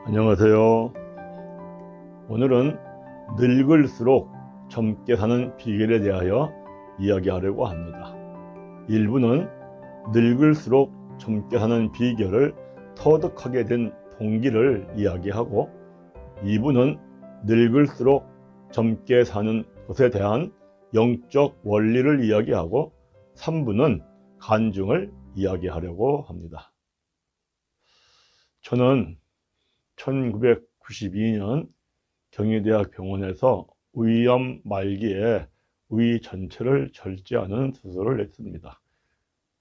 안녕하세요. 오늘은 늙을수록 젊게 사는 비결에 대하여 이야기하려고 합니다. 1부는 늙을수록 젊게 사는 비결을 터득하게 된 동기를 이야기하고, 2부는 늙을수록 젊게 사는 것에 대한 영적 원리를 이야기하고, 3부는 간증을 이야기하려고 합니다. 저는 1992년 경희대학 병원에서 위암 말기에 위 전체를 절제하는 수술을 했습니다.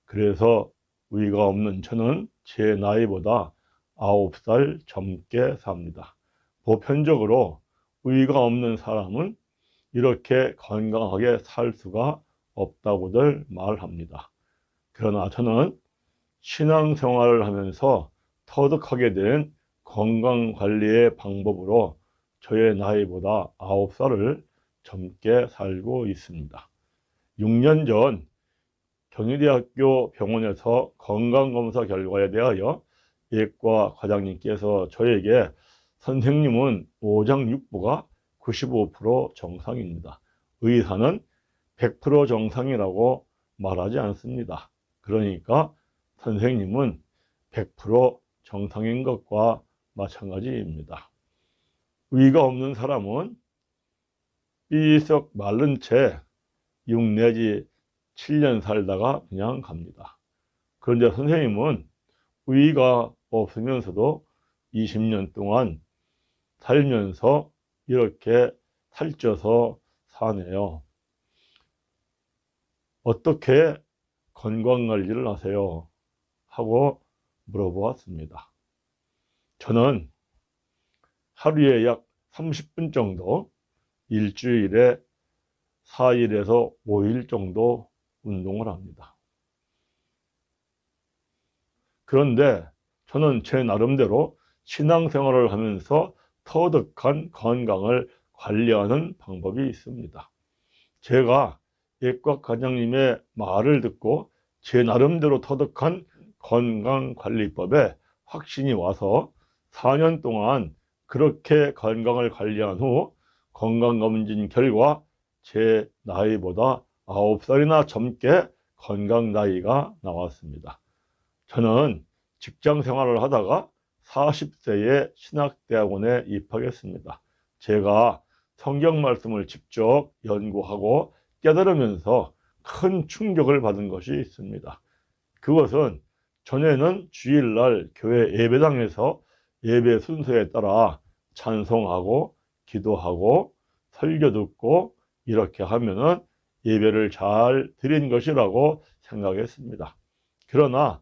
그래서 위가 없는 저는 제 나이보다 9살 젊게 삽니다. 보편적으로 위가 없는 사람은 이렇게 건강하게 살 수가 없다고들 말합니다. 그러나 저는 신앙생활을 하면서 터득하게 된 건강관리의 방법으로 저의 나이보다 9살을 젊게 살고 있습니다. 6년 전 경희대학교 병원에서 건강검사 결과에 대하여 예과 과장님께서 저에게 선생님은 오장육부가 95% 정상입니다. 의사는 100% 정상이라고 말하지 않습니다. 그러니까 선생님은 100% 정상인 것과 마찬가지입니다. 위가 없는 사람은 삐썩 마른 채 6 내지 7년 살다가 그냥 갑니다. 그런데 선생님은 위가 없으면서도 20년 동안 살면서 이렇게 살쪄서 사네요. 어떻게 건강관리를 하세요? 하고 물어보았습니다. 저는 하루에 약 30분 정도, 일주일에 4일에서 5일 정도 운동을 합니다. 그런데 저는 제 나름대로 신앙생활을 하면서 터득한 건강을 관리하는 방법이 있습니다. 제가 예과 과장님의 말을 듣고 제 나름대로 터득한 건강관리법에 확신이 와서 4년 동안 그렇게 건강을 관리한 후 건강검진 결과 제 나이보다 9살이나 젊게 건강 나이가 나왔습니다. 저는 직장 생활을 하다가 40세에 신학대학원에 입학했습니다. 제가 성경 말씀을 직접 연구하고 깨달으면서 큰 충격을 받은 것이 있습니다. 그것은 전에는 주일날 교회 예배당에서 예배 순서에 따라 찬송하고 기도하고 설교 듣고 이렇게 하면은 예배를 잘 드린 것이라고 생각했습니다. 그러나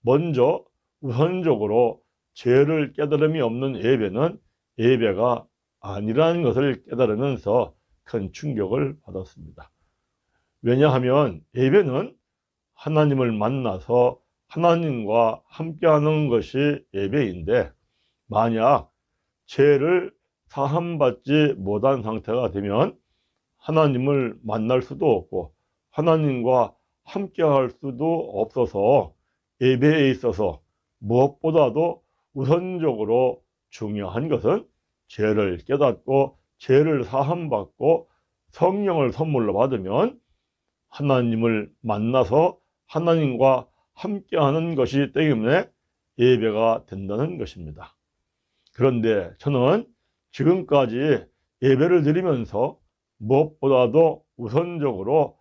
먼저 우선적으로 죄를 깨달음이 없는 예배는 예배가 아니라는 것을 깨달으면서 큰 충격을 받았습니다. 왜냐하면 예배는 하나님을 만나서 하나님과 함께하는 것이 예배인데, 만약 죄를 사함받지 못한 상태가 되면 하나님을 만날 수도 없고 하나님과 함께할 수도 없어서 예배에 있어서 무엇보다도 우선적으로 중요한 것은 죄를 깨닫고 죄를 사함받고 성령을 선물로 받으면 하나님을 만나서 하나님과 함께하는 것이기 때문에 예배가 된다는 것입니다. 그런데 저는 지금까지 예배를 드리면서 무엇보다도 우선적으로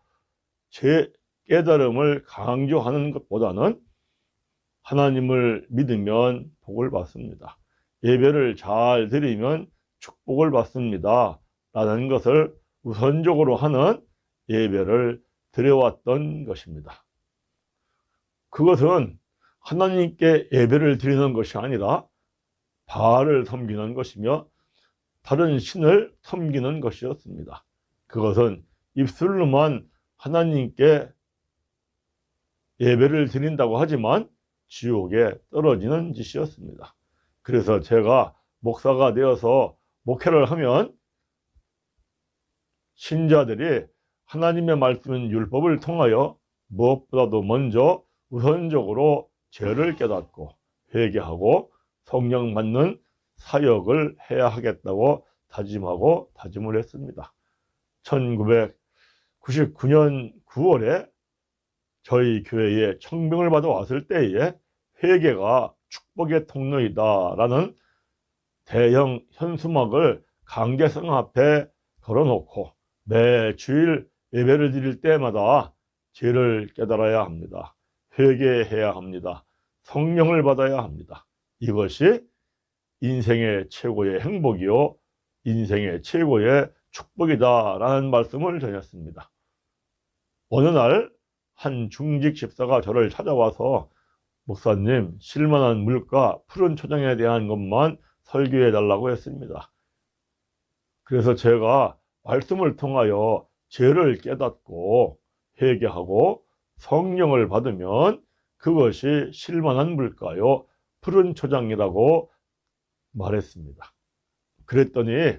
제 깨달음을 강조하는 것보다는 하나님을 믿으면 복을 받습니다. 예배를 잘 드리면 축복을 받습니다. 라는 것을 우선적으로 하는 예배를 드려왔던 것입니다. 그것은 하나님께 예배를 드리는 것이 아니라 바알을 섬기는 것이며 다른 신을 섬기는 것이었습니다. 그것은 입술로만 하나님께 예배를 드린다고 하지만 지옥에 떨어지는 짓이었습니다. 그래서 제가 목사가 되어서 목회를 하면 신자들이 하나님의 말씀인 율법을 통하여 무엇보다도 먼저 우선적으로 죄를 깨닫고 회개하고 성령 받는 사역을 해야 하겠다고 다짐하고 다짐을 했습니다. 1999년 9월에 저희 교회에 청빙을 받아 왔을 때에 회개가 축복의 통로이다라는 대형 현수막을 강제성 앞에 걸어놓고 매 주일 예배를 드릴 때마다 죄를 깨달아야 합니다. 회개해야 합니다. 성령을 받아야 합니다. 이것이 인생의 최고의 행복이요 인생의 최고의 축복이다라는 말씀을 전했습니다. 어느 날 한 중직 집사가 저를 찾아와서 목사님, 실만한 물가 푸른 초장에 대한 것만 설교해 달라고 했습니다. 그래서 제가 말씀을 통하여 죄를 깨닫고 회개하고 성령을 받으면 그것이 실만한 물가요 푸른 초장이라고 말했습니다. 그랬더니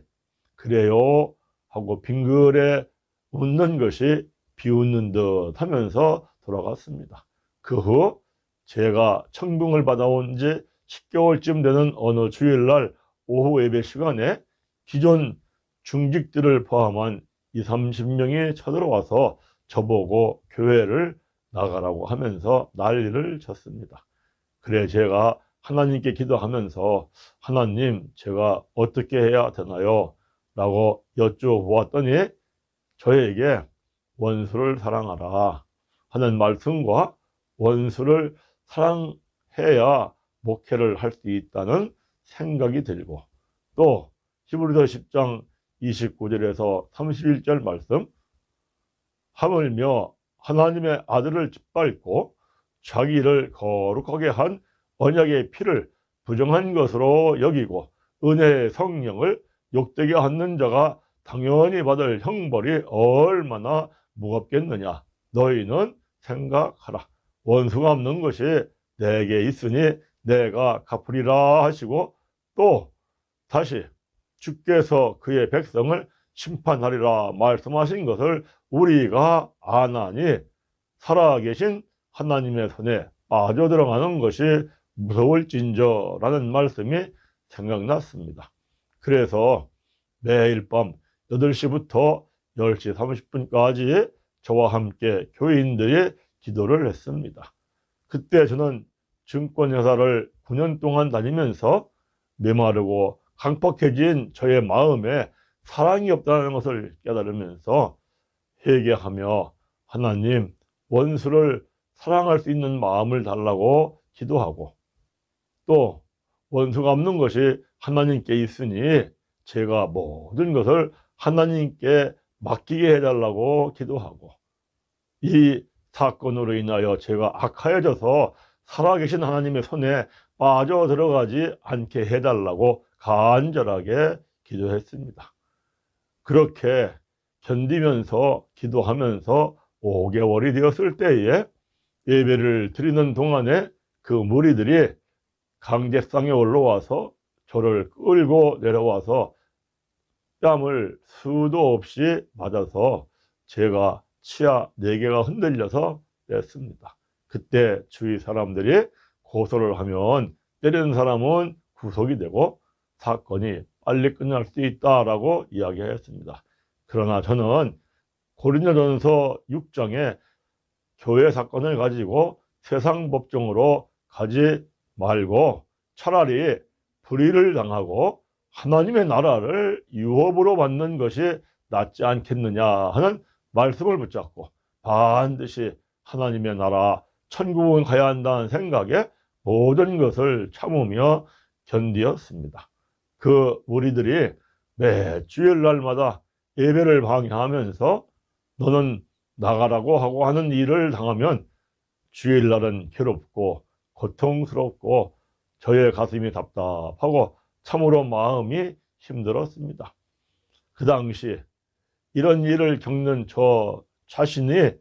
그래요 하고 빙그레 웃는 것이 비웃는 듯 하면서 돌아갔습니다. 그 후 제가 청빙을 받아온 지 10개월쯤 되는 어느 주일날 오후 예배 시간에 기존 중직들을 포함한 20, 30명이 쳐들어와서 저보고 교회를 나가라고 하면서 난리를 쳤습니다. 그래 제가 하나님께 기도하면서 하나님 제가 어떻게 해야 되나요? 라고 여쭤보았더니 저에게 원수를 사랑하라 하는 말씀과 원수를 사랑해야 목회를 할 수 있다는 생각이 들고 또 히브리서 10장 29절에서 31절 말씀 하물며 하나님의 아들을 짓밟고 자기를 거룩하게 한 언약의 피를 부정한 것으로 여기고 은혜의 성령을 욕되게 하는 자가 당연히 받을 형벌이 얼마나 무겁겠느냐. 너희는 생각하라. 원수가 없는 것이 내게 있으니 내가 갚으리라 하시고 또 다시 주께서 그의 백성을 심판하리라 말씀하신 것을 우리가 아나니 살아계신 하나님의 손에 빠져들어가는 것이 무서울진저라는 말씀이 생각났습니다. 그래서 매일 밤 8시부터 10시 30분까지 저와 함께 교인들이 기도를 했습니다. 그때 저는 증권회사를 9년 동안 다니면서 메마르고 강팍해진 저의 마음에 사랑이 없다는 것을 깨달으면서 회개하며 하나님 원수를 사랑할 수 있는 마음을 달라고 기도하고 또 원수가 없는 것이 하나님께 있으니 제가 모든 것을 하나님께 맡기게 해달라고 기도하고 이 사건으로 인하여 제가 악하여져서 살아계신 하나님의 손에 빠져들어가지 않게 해달라고 간절하게 기도했습니다. 그렇게 견디면서 기도하면서 5개월이 되었을 때에 예배를 드리는 동안에 그 무리들이 강제상에 올라와서 저를 끌고 내려와서 뺨을 수도 없이 맞아서 제가 치아 4개가 흔들려서 냈습니다. 그때 주위 사람들이 고소를 하면 때리는 사람은 구속이 되고 사건이 빨리 끝날 수 있다라고 이야기했습니다. 그러나 저는 고린도전서 6장에 교회 사건을 가지고 세상 법정으로 가지 말고 차라리 불의를 당하고 하나님의 나라를 유업으로 받는 것이 낫지 않겠느냐 하는 말씀을 붙잡고 반드시 하나님의 나라 천국은 가야 한다는 생각에 모든 것을 참으며 견디었습니다. 그 무리들이 매 주일날마다 예배를 방해하면서 너는 나가라고 하고 하는 일을 당하면 주일날은 괴롭고 고통스럽고 저의 가슴이 답답하고 참으로 마음이 힘들었습니다. 그 당시 이런 일을 겪는 저 자신이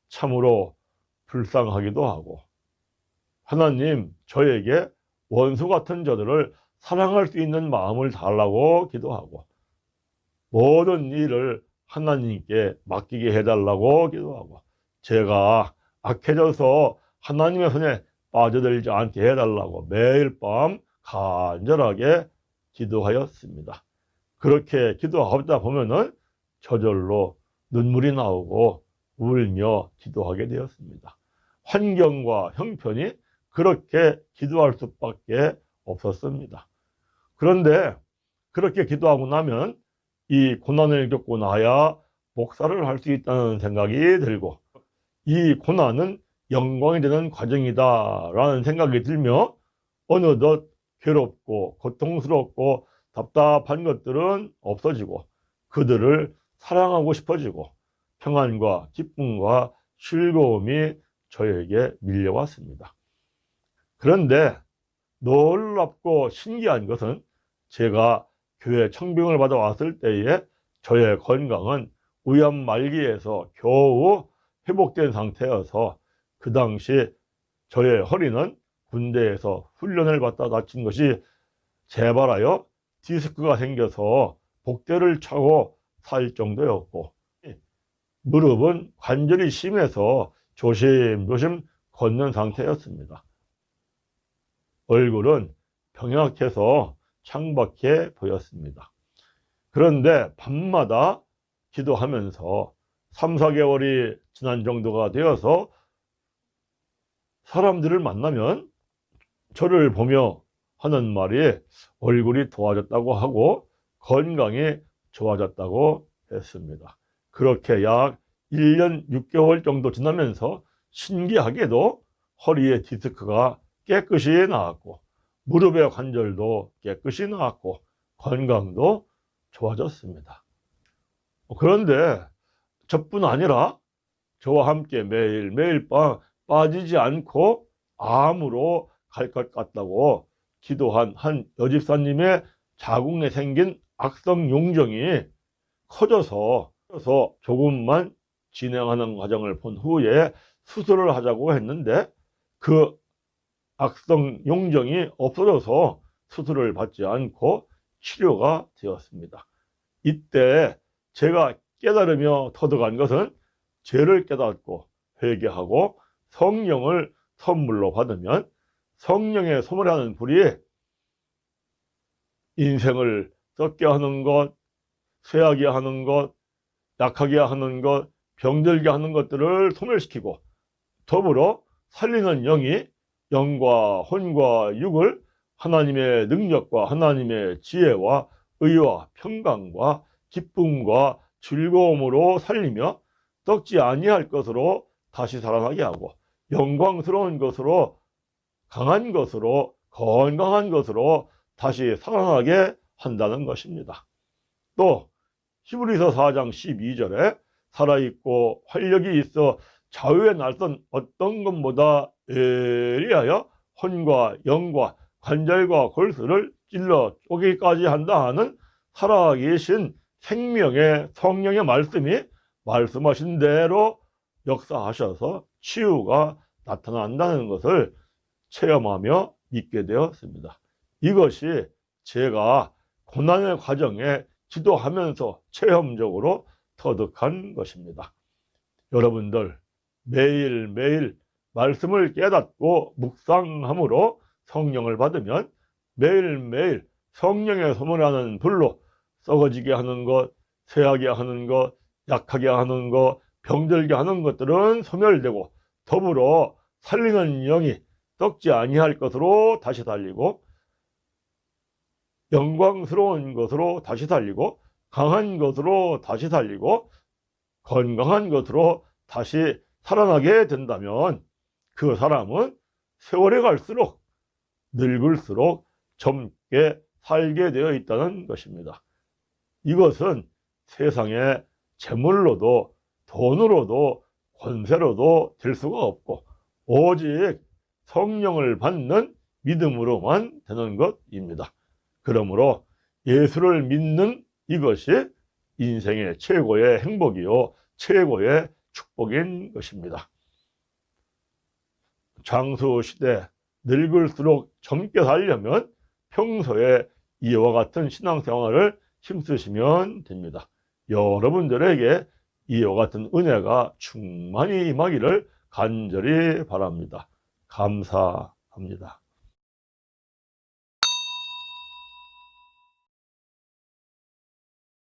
참으로 불쌍하기도 하고 하나님 저에게 원수 같은 저들을 사랑할 수 있는 마음을 달라고 기도하고 모든 일을 하나님께 맡기게 해달라고 기도하고 제가 악해져서 하나님의 손에 빠져들지 않게 해달라고 매일 밤 간절하게 기도하였습니다. 그렇게 기도하다 보면은 저절로 눈물이 나오고 울며 기도하게 되었습니다. 환경과 형편이 그렇게 기도할 수밖에 없었습니다. 그런데 그렇게 기도하고 나면 이 고난을 겪고 나야 목사를 할 수 있다는 생각이 들고, 이 고난은 영광이 되는 과정이다 라는 생각이 들며 어느덧 괴롭고 고통스럽고 답답한 것들은 없어지고 그들을 사랑하고 싶어지고 평안과 기쁨과 즐거움이 저에게 밀려왔습니다. 그런데 놀랍고 신기한 것은 제가 교회 청빙을 받아 왔을 때에 저의 건강은 위암 말기에서 겨우 회복된 상태여서 그 당시 저의 허리는 군대에서 훈련을 받다 다친 것이 재발하여 디스크가 생겨서 복대를 차고 살 정도였고, 무릎은 관절이 심해서 조심조심 걷는 상태였습니다. 얼굴은 병약해서 창박해 보였습니다. 그런데 밤마다 기도하면서 3, 4개월이 지난 정도가 되어서 사람들을 만나면 저를 보며 하는 말이 얼굴이 좋아졌다고 하고 건강이 좋아졌다고 했습니다. 그렇게 약 1년 6개월 정도 지나면서 신기하게도 허리의 디스크가 깨끗이 나았고 무릎의 관절도 깨끗이 나았고 건강도 좋아졌습니다. 그런데 저뿐 아니라 저와 함께 매일매일 빠지지 않고 암으로 갈 것 같다고 기도한 한 여집사님의 자궁에 생긴 악성 용종이 커져서 조금만 진행하는 과정을 본 후에 수술을 하자고 했는데 그 악성 용종이 없어져서 수술을 받지 않고 치료가 되었습니다. 이때 제가 깨달으며 터득한 것은 죄를 깨닫고 회개하고 성령을 선물로 받으면 성령의 소멸하는 불이 인생을 썩게 하는 것, 쇠하게 하는 것, 약하게 하는 것, 병들게 하는 것들을 소멸시키고 더불어 살리는 영이 영과 혼과 육을 하나님의 능력과 하나님의 지혜와 의와 평강과 기쁨과 즐거움으로 살리며 썩지 아니할 것으로 다시 살아나게 하고 영광스러운 것으로 강한 것으로 건강한 것으로 다시 살아나게 한다는 것입니다. 또 히브리서 4장 12절에 살아있고 활력이 있어 자유에 날선 어떤 것보다 예리하여 혼과 영과 관절과 골수를 찔러 쪼개기까지 한다 하는 살아계신 생명의 성령의 말씀이 말씀하신 대로 역사하셔서 치유가 나타난다는 것을 체험하며 믿게 되었습니다. 이것이 제가 고난의 과정에 기도하면서 체험적으로 터득한 것입니다. 여러분들 매일매일 말씀을 깨닫고 묵상함으로 성령을 받으면 매일매일 성령의 소멸하는 불로 썩어지게 하는 것, 쇠하게 하는 것, 약하게 하는 것, 병들게 하는 것들은 소멸되고 더불어 살리는 영이 썩지 아니할 것으로 다시 살리고 영광스러운 것으로 다시 살리고 강한 것으로 다시 살리고 건강한 것으로 다시 살아나게 된다면 그 사람은 세월이 갈수록 늙을수록 젊게 살게 되어 있다는 것입니다. 이것은 세상에 재물로도 돈으로도 권세로도 될 수가 없고 오직 성령을 받는 믿음으로만 되는 것입니다. 그러므로 예수를 믿는 이것이 인생의 최고의 행복이요 최고의 축복인 것입니다. 장수시대 늙을수록 젊게 살려면 평소에 이와 같은 신앙생활을 힘쓰시면 됩니다. 여러분들에게 이와 같은 은혜가 충만히 임하기를 간절히 바랍니다. 감사합니다.